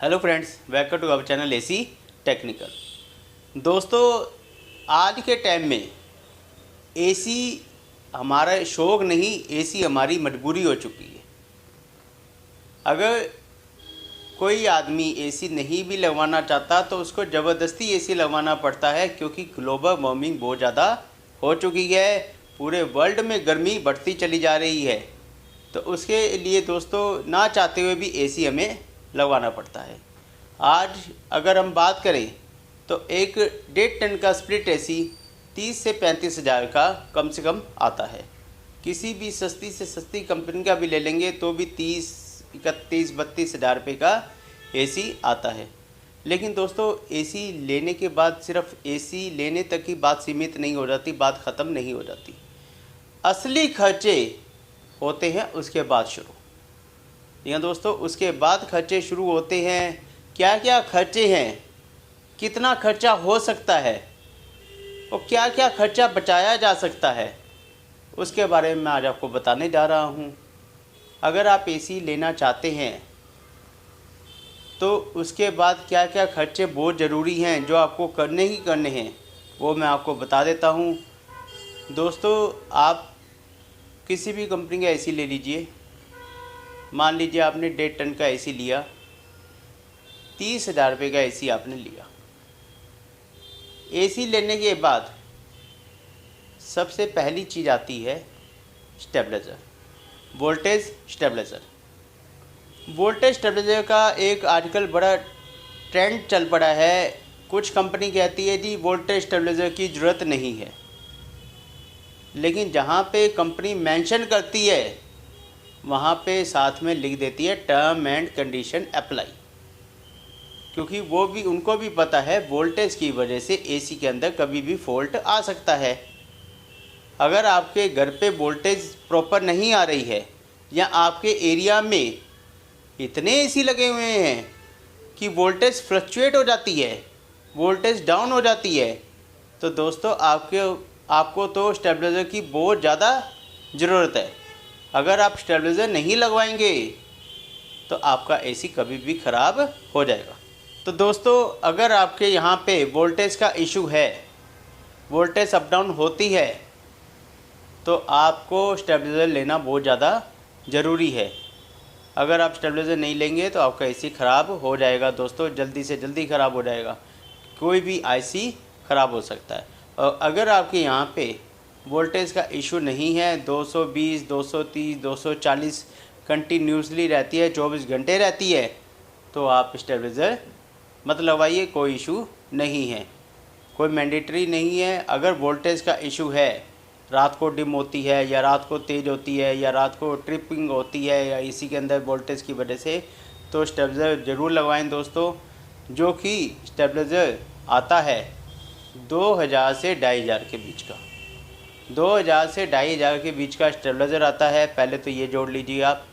Hello friends, welcome to our channel AC technical. दोस्तों, आज के टाइम में एसी हमारा शौक़ नहीं, एसी हमारी मजबूरी हो चुकी है। अगर कोई आदमी एसी नहीं भी लगवाना चाहता तो उसको ज़बरदस्ती एसी लगवाना पड़ता है, क्योंकि ग्लोबल वार्मिंग बहुत ज़्यादा हो चुकी है। पूरे वर्ल्ड में गर्मी बढ़ती चली जा रही है, तो उसके लिए दोस्तों ना चाहते हुए भी एसी हमें लगवाना पड़ता है। आज अगर हम बात करें तो एक 1.5 टन का स्प्लिट एसी 30 से 35 हज़ार का कम से कम आता है। किसी भी सस्ती से सस्ती कंपनी का भी ले लेंगे तो भी 30, 31, 32 हज़ार रुपये का एसी आता है। लेकिन दोस्तों, एसी लेने के बाद सिर्फ एसी लेने तक की बात सीमित नहीं हो जाती, बात ख़त्म नहीं हो जाती। असली खर्चे होते हैं उसके बाद शुरू। या दोस्तों, उसके बाद खर्चे शुरू होते हैं। क्या क्या खर्चे हैं, कितना खर्चा हो सकता है और क्या क्या खर्चा बचाया जा सकता है, उसके बारे में मैं आज आपको बताने जा रहा हूं। अगर आप एसी लेना चाहते हैं तो उसके बाद क्या क्या खर्चे बहुत ज़रूरी हैं जो आपको करने ही करने हैं, वो मैं आपको बता देता हूं। दोस्तों, आप किसी भी कंपनी का एसी ले लीजिए। मान लीजिए आपने 1.5 टन का एसी लिया, 30 हज़ार रुपये का एसी आपने लिया। एसी लेने के बाद सबसे पहली चीज़ आती है stabiliser, voltage stabiliser. Voltage stabiliser का एक आजकल बड़ा ट्रेंड चल पड़ा है। कुछ कंपनी कहती है जी वोल्टेज स्टेबलाइज़र की ज़रूरत नहीं है, लेकिन जहाँ पे कंपनी मेंशन करती है वहाँ पे साथ में लिख देती है टर्म एंड कंडीशन अप्लाई, क्योंकि वो भी उनको भी पता है वोल्टेज की वजह से एसी के अंदर कभी भी फॉल्ट आ सकता है। अगर आपके घर पे वोल्टेज प्रॉपर नहीं आ रही है या आपके एरिया में इतने एसी लगे हुए हैं कि वोल्टेज फ्लक्चुएट हो जाती है, वोल्टेज डाउन हो जाती है, तो दोस्तों आपको तो स्टेबलाइज़र की बहुत ज़्यादा ज़रूरत है। अगर आप स्टेबलाइज़र नहीं लगवाएंगे तो आपका एसी कभी भी ख़राब हो जाएगा। तो दोस्तों, अगर आपके यहाँ पे वोल्टेज का इशू है, वोल्टेज अप डाउन होती है, तो आपको स्टेबलाइज़र लेना बहुत ज़्यादा ज़रूरी है। अगर आप स्टेबलाइज़र नहीं लेंगे तो आपका एसी ख़राब हो जाएगा दोस्तों, जल्दी से जल्दी ख़राब हो जाएगा। कोई भी आईसी ख़राब हो सकता है। और अगर आपके यहाँ पे वोल्टेज का इशू नहीं है, 220, 230, 240 कंटिन्यूसली रहती है, 24 घंटे रहती है, तो आप स्टेबलाइज़र मत लगवाइए, कोई इशू नहीं है, कोई मैंडेटरी नहीं है। अगर वोल्टेज का इशू है, रात को डिम होती है या रात को तेज़ होती है या रात को ट्रिपिंग होती है या एसी के अंदर वोल्टेज की वजह से, तो स्टेबलाइज़र ज़रूर लगवाएं दोस्तों। जो कि स्टेबलाइज़र आता है 2000 से 2500 के बीच का, 2000 से 2500 के बीच का स्टेबलाइज़र आता है। पहले तो ये जोड़ लीजिए आप,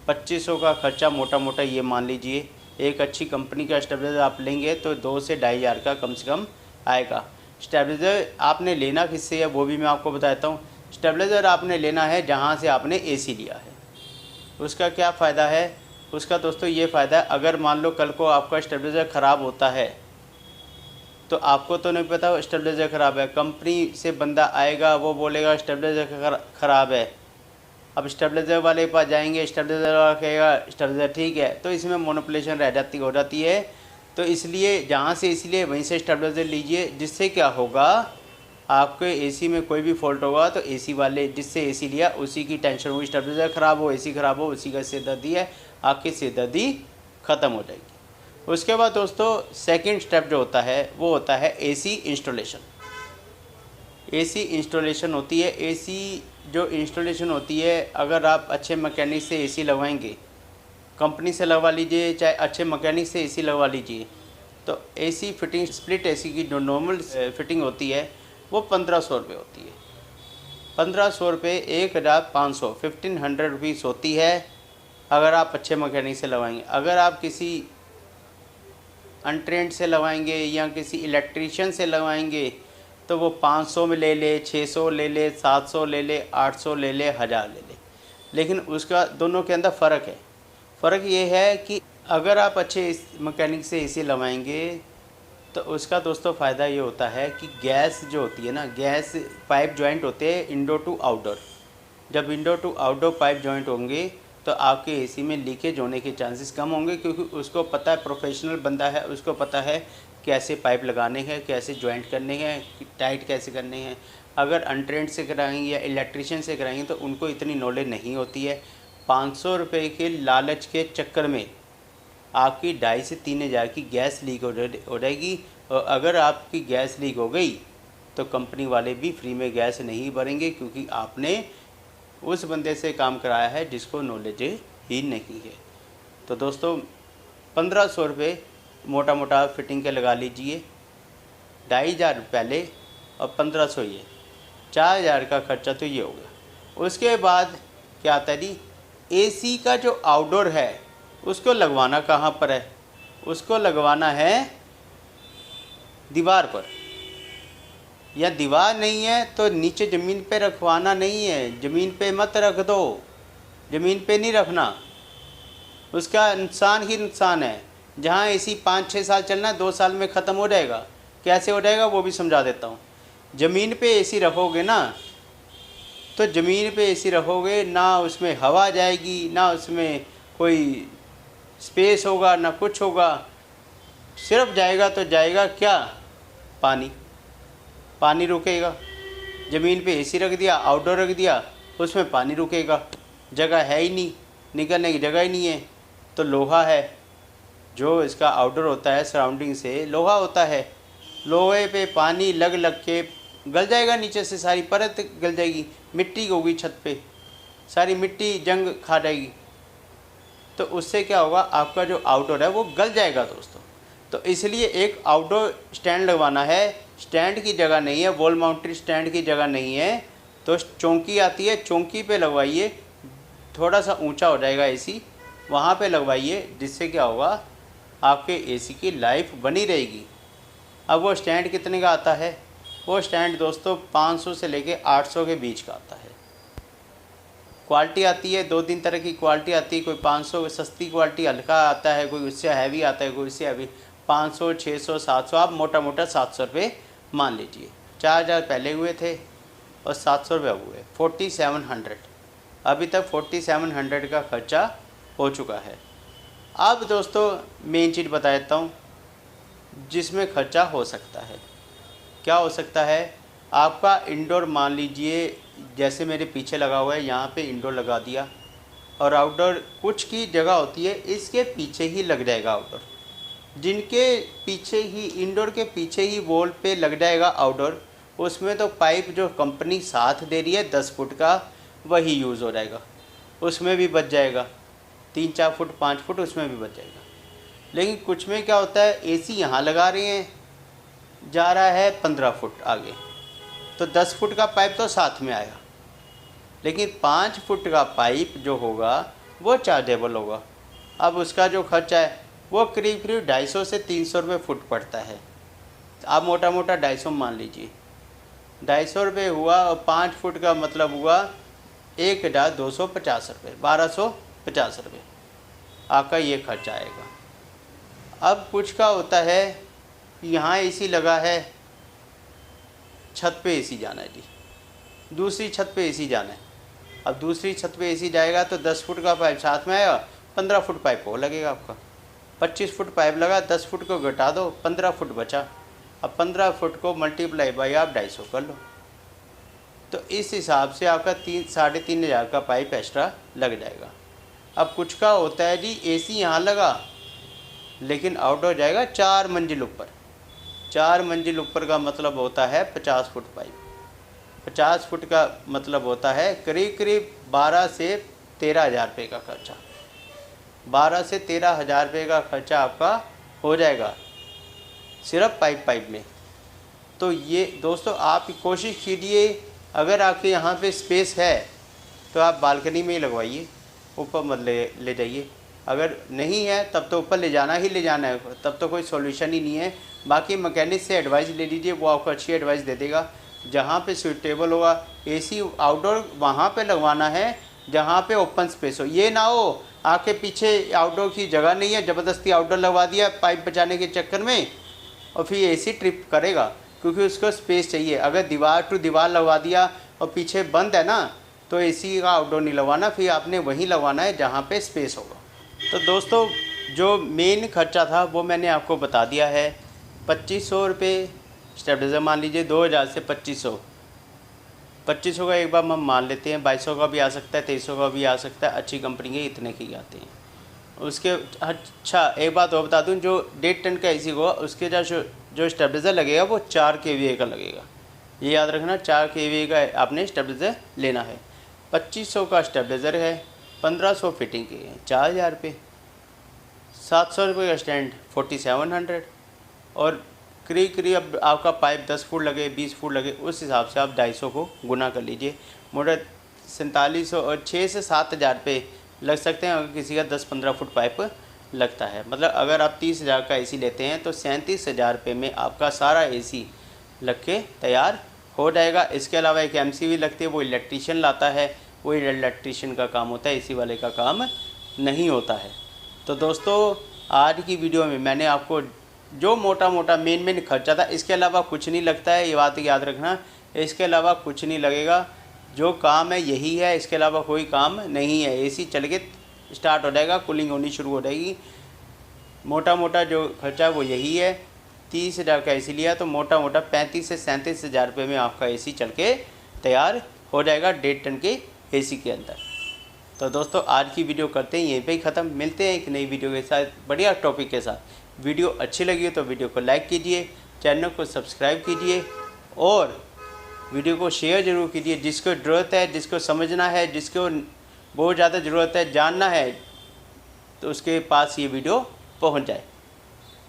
2500 का खर्चा मोटा मोटा ये मान लीजिए। एक अच्छी कंपनी का स्टेबलाइज़र आप लेंगे तो 2 से 2500 का कम से कम आएगा। स्टेबलाइज़र आपने लेना किससे है वो भी मैं आपको बताता हूँ। स्टेबलाइज़र आपने लेना है जहाँ से आपने एसी लिया है। उसका क्या फ़ायदा है? उसका दोस्तों ये फ़ायदा है, अगर मान लो कल को आपका स्टेबलाइज़र ख़राब होता है तो आपको तो नहीं पता स्टेबलाइज़र ख़राब है, कंपनी से बंदा आएगा, वो बोलेगा स्टेबलाइज़र ख़राब है। अब स्टेबलाइज़र वाले के पास जाएंगे, स्टेबलाइज़र वाला कहेगा स्टेबलाइज़र ठीक है, तो इसमें मोनोपोलेशन हो जाती है। तो इसलिए जहाँ से इसलिए वहीं से स्टेबलाइज़र लीजिए, जिससे क्या होगा, आपके एसी में कोई भी फॉल्ट होगा तो एसी वाले जिससे एसी लिया उसी की टेंशन होगी। स्टेबलाइज़र ख़राब हो, एसी ख़राब हो, उसी का सिरदर्दी है, आपकी सिरदर्दी ख़त्म हो जाएगी। उसके बाद दोस्तों सेकंड स्टेप जो होता है वो होता है एसी इंस्टॉलेशन। एसी इंस्टॉलेशन होती है। एसी जो इंस्टॉलेशन होती है, अगर आप अच्छे मैकेनिक से एसी लगवाएंगे, कंपनी से लगवा लीजिए चाहे अच्छे मैकेनिक से एसी लगवा लीजिए, तो एसी फिटिंग स्प्लिट एसी की जो नॉर्मल फिटिंग होती है वो 1500 रुपये होती है। 1500 रुपये 1500 1500 रुपीज़ होती है अगर आप अच्छे मैकेनिक से लगवाएंगे। अगर आप किसी अनट्रेंड से लगवाएंगे या किसी इलेक्ट्रीशियन से लगवाएंगे तो वो 500 में ले ले, 600 ले ले, 700 ले ले, 800 ले ले, 1000 ले ले। लेकिन उसका दोनों के अंदर फ़र्क है। फ़र्क ये है कि अगर आप अच्छे मैकेनिक से एसी लगवाएंगे तो उसका दोस्तों फ़ायदा ये होता है कि गैस जो होती है ना, गैस पाइप जॉइंट होते हैं इंडोर टू आउटडोर। जब indoor to outdoor pipe joint होंगे तो आपके एसी में लीकेज होने के चांसेस कम होंगे, क्योंकि उसको पता है, प्रोफेशनल बंदा है, उसको पता है कैसे पाइप लगाने हैं, कैसे जॉइंट करने हैं, टाइट कैसे करने हैं। अगर अनट्रेंड से कराएंगे या इलेक्ट्रिशियन से कराएंगे तो उनको इतनी नॉलेज नहीं होती है। 500 रुपये के लालच के चक्कर में आपकी 2.5 से 3 हज़ार की गैस लीक हो जाएगी। और अगर आपकी गैस लीक हो गई तो कंपनी वाले भी फ्री में गैस नहीं भरेंगे, क्योंकि आपने उस बंदे से काम कराया है जिसको नॉलेज ही नहीं है। तो दोस्तों 1500 रुपये मोटा मोटा फिटिंग के लगा लीजिए, 2,500 पहले और 1500 ये, 4,000 का खर्चा तो ये हो गया। उसके बाद क्या आता है जी, एसी का जो आउटडोर है उसको लगवाना कहाँ पर है? उसको लगवाना है दीवार पर, या दीवार नहीं है तो नीचे ज़मीन पे रखवाना नहीं है। ज़मीन पे मत रख दो, ज़मीन पे नहीं रखना, उसका नुकसान ही नुकसान है। जहाँ एसी 5-6 साल चलना है 2 साल में ख़त्म हो जाएगा। कैसे हो जाएगा वो भी समझा देता हूँ। ज़मीन पे एसी रखोगे ना, तो ज़मीन पे एसी रखोगे ना, उसमें हवा जाएगी, ना उसमें कोई स्पेस होगा, ना कुछ होगा। सिर्फ जाएगा तो जाएगा क्या? पानी। पानी रुकेगा। ज़मीन पे एसी रख दिया, आउटडोर रख दिया, उसमें पानी रुकेगा, जगह है ही नहीं, निकलने की जगह ही नहीं है। तो लोहा है, जो इसका आउटडोर होता है सराउंडिंग से लोहा होता है, लोहे पे पानी लग लग के गल जाएगा, नीचे से सारी परत गल जाएगी, मिट्टी होगी छत पे, सारी मिट्टी जंग खा जाएगी। तो उससे क्या होगा, आपका जो आउटडोर है वो गल जाएगा दोस्तों। तो इसलिए एक आउटडोर स्टैंड लगवाना है। स्टैंड की जगह नहीं है, वॉल माउंटेड स्टैंड की जगह नहीं है, तो चौकी आती है, चौकी पे लगवाइए। थोड़ा सा ऊंचा हो जाएगा एसी, वहाँ पे लगवाइए, जिससे क्या होगा, आपके एसी की लाइफ बनी रहेगी। अब वो स्टैंड कितने का आता है? वो स्टैंड दोस्तों 500 से लेके 800 के बीच का आता है। क्वालिटी आती है, 2-3 तरह की क्वालिटी आती है। कोई 500 सस्ती क्वालिटी हल्का आता है, कोई उससे हैवी आता है, कोई उससे हैवी। 500, 600, 700, आप मोटा मोटा 700 रुपये मान लीजिए। 4,000 पहले हुए थे और 700 रुपये हुए, 4700। अभी तक 4700 का खर्चा हो चुका है। अब दोस्तों मेन चीज़ बता देता हूँ जिसमें खर्चा हो सकता है। क्या हो सकता है? आपका इंडोर मान लीजिए, जैसे मेरे पीछे लगा हुआ है, यहाँ पे इंडोर लगा दिया, और आउटडोर कुछ की जगह होती है इसके पीछे ही लग जाएगा आउटडोर। जिनके पीछे ही, इंडोर के पीछे ही वॉल पे लग जाएगा आउटडोर, उसमें तो पाइप जो कंपनी साथ दे रही है 10 फुट का, वही यूज़ हो जाएगा, उसमें भी बच जाएगा। 3-4 फुट 5 फुट उसमें भी बच जाएगा। लेकिन कुछ में क्या होता है, एसी यहाँ लगा रहे हैं, जा रहा है 15 फुट आगे, तो 10 फुट का पाइप तो साथ में आया, लेकिन 5 फुट का पाइप जो होगा वो चार्जेबल होगा। अब उसका जो खर्चा है वो करीब 250 से 300 रुपये फुट पड़ता है। आप मोटा मोटा 250 मान लीजिए, 250 रुपये हुआ, और 5 फुट का मतलब हुआ 1,250 रुपये, 1,250 रुपये आपका ये खर्चा आएगा। अब कुछ का होता है यहाँ एसी लगा है, छत पे एसी जाना है जी, दूसरी छत पे एसी जाना है। अब दूसरी छत पे एसी जाएगा तो 10 फुट का पाइप साथ में आएगा, 15 फुट पाइप वो लगेगा आपका। 25 फुट पाइप लगा, 10 फुट को घटा दो, 15 फुट बचा। अब 15 फुट को मल्टीप्लाई बाई आप 250 कर लो। तो इस हिसाब से आपका 3-3.5 हज़ार का पाइप एक्स्ट्रा लग जाएगा। अब कुछ का होता है जी, एसी यहाँ लगा लेकिन आउटडोर जाएगा 4 मंजिल ऊपर। 4 मंजिल ऊपर का मतलब होता है 50 फुट पाइप। 50 फुट का मतलब होता है करीब करीब 12 से 13 हज़ार रुपये का खर्चा। 12 से 13 हज़ार रुपये का खर्चा आपका हो जाएगा सिर्फ पाइप में। तो ये दोस्तों आप कोशिश कीजिए, अगर आपके यहाँ पे स्पेस है तो आप बालकनी में ही लगवाइए, ऊपर मत ले जाइए। अगर नहीं है तब तो ऊपर ले जाना ही ले जाना है, तब तो कोई सॉल्यूशन ही नहीं है। बाकी मैकेनिक से एडवाइस ले लीजिए, वो आपको अच्छी एडवाइस दे देगा। जहाँ पे सूटेबल होगा एसी आउटडोर वहाँ पे लगवाना है जहाँ पे ओपन स्पेस हो। ये ना हो आपके पीछे आउटडोर की जगह नहीं है, ज़बरदस्ती आउटडोर लगवा दिया पाइप बचाने के चक्कर में, और फिर एसी ट्रिप करेगा क्योंकि उसको स्पेस चाहिए। अगर दीवार टू दीवार लगवा दिया और पीछे बंद है ना, तो एसी का आउटडोर नहीं लगवाना, फिर आपने वहीं लगवाना है जहाँ पे स्पेस होगा। तो दोस्तों जो मेन खर्चा था वो मैंने आपको बता दिया है। 2500 रुपये स्टेबलाइज़र मान लीजिए, 2000 से 2500 का एक बार हम मान लेते हैं। 2200 का भी आ सकता है, 2300 का भी आ सकता है, अच्छी कंपनी के इतने के आते हैं उसके। अच्छा एक बात और बता दूं, जो 1.5 टन का एसी होगा उसके जो स्टेबलाइज़र लगेगा वो 4 kVA का लगेगा। ये याद रखना, 4 kVA का आपने स्टेबलाइज़र लेना है। 2500 का स्टेबलाइज़र है, 1500 फिटिंग के हैं, 4000 रुपये। 700 रुपये का स्टैंड 4700, और करीब अब आपका पाइप 10 फुट लगे 20 फुट लगे, उस हिसाब से आप 250 को गुना कर लीजिए। मोटा 4700 और 6 से 7000 रुपये लग सकते हैं अगर किसी का 10-15 फुट पाइप लगता है। मतलब अगर आप 30,000 का एसी लेते हैं तो 37,000 रुपये में आपका सारा एसी लग के तैयार हो जाएगा। इसके अलावा एक एमसी भी लगती है, वो इलेक्ट्रीशियन लाता है, वो इलेक्ट्रीशियन का काम होता है, एसी वाले का काम नहीं होता है। तो दोस्तों आज की वीडियो में मैंने आपको जो मोटा मोटा मेन खर्चा था, इसके अलावा कुछ नहीं लगता है, ये बात याद रखना, इसके अलावा कुछ नहीं लगेगा। जो काम है यही है, इसके अलावा कोई काम नहीं है। एसी चल के स्टार्ट हो जाएगा, कूलिंग होनी शुरू हो जाएगी। मोटा मोटा जो खर्चा है वो यही है। 30,000 का एसी लिया तो मोटा मोटा 35 से 37,000 रुपये में आपका एसी चल के तैयार हो जाएगा 1.5 टन के एसी के अंदर। तो दोस्तों आज की वीडियो करते हैं यहीं पे ही ख़त्म। मिलते हैं एक नई वीडियो के साथ, बढ़िया टॉपिक के साथ। वीडियो अच्छी लगी हो तो वीडियो को लाइक कीजिए, चैनल को सब्सक्राइब कीजिए और वीडियो को शेयर ज़रूर कीजिए। जिसको ज़रूरत है, जिसको समझना है, जिसको बहुत ज़्यादा ज़रूरत है, जानना है, तो उसके पास ये वीडियो पहुंच जाए।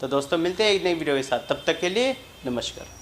तो दोस्तों मिलते हैं एक नई वीडियो के साथ, तब तक के लिए नमस्कार।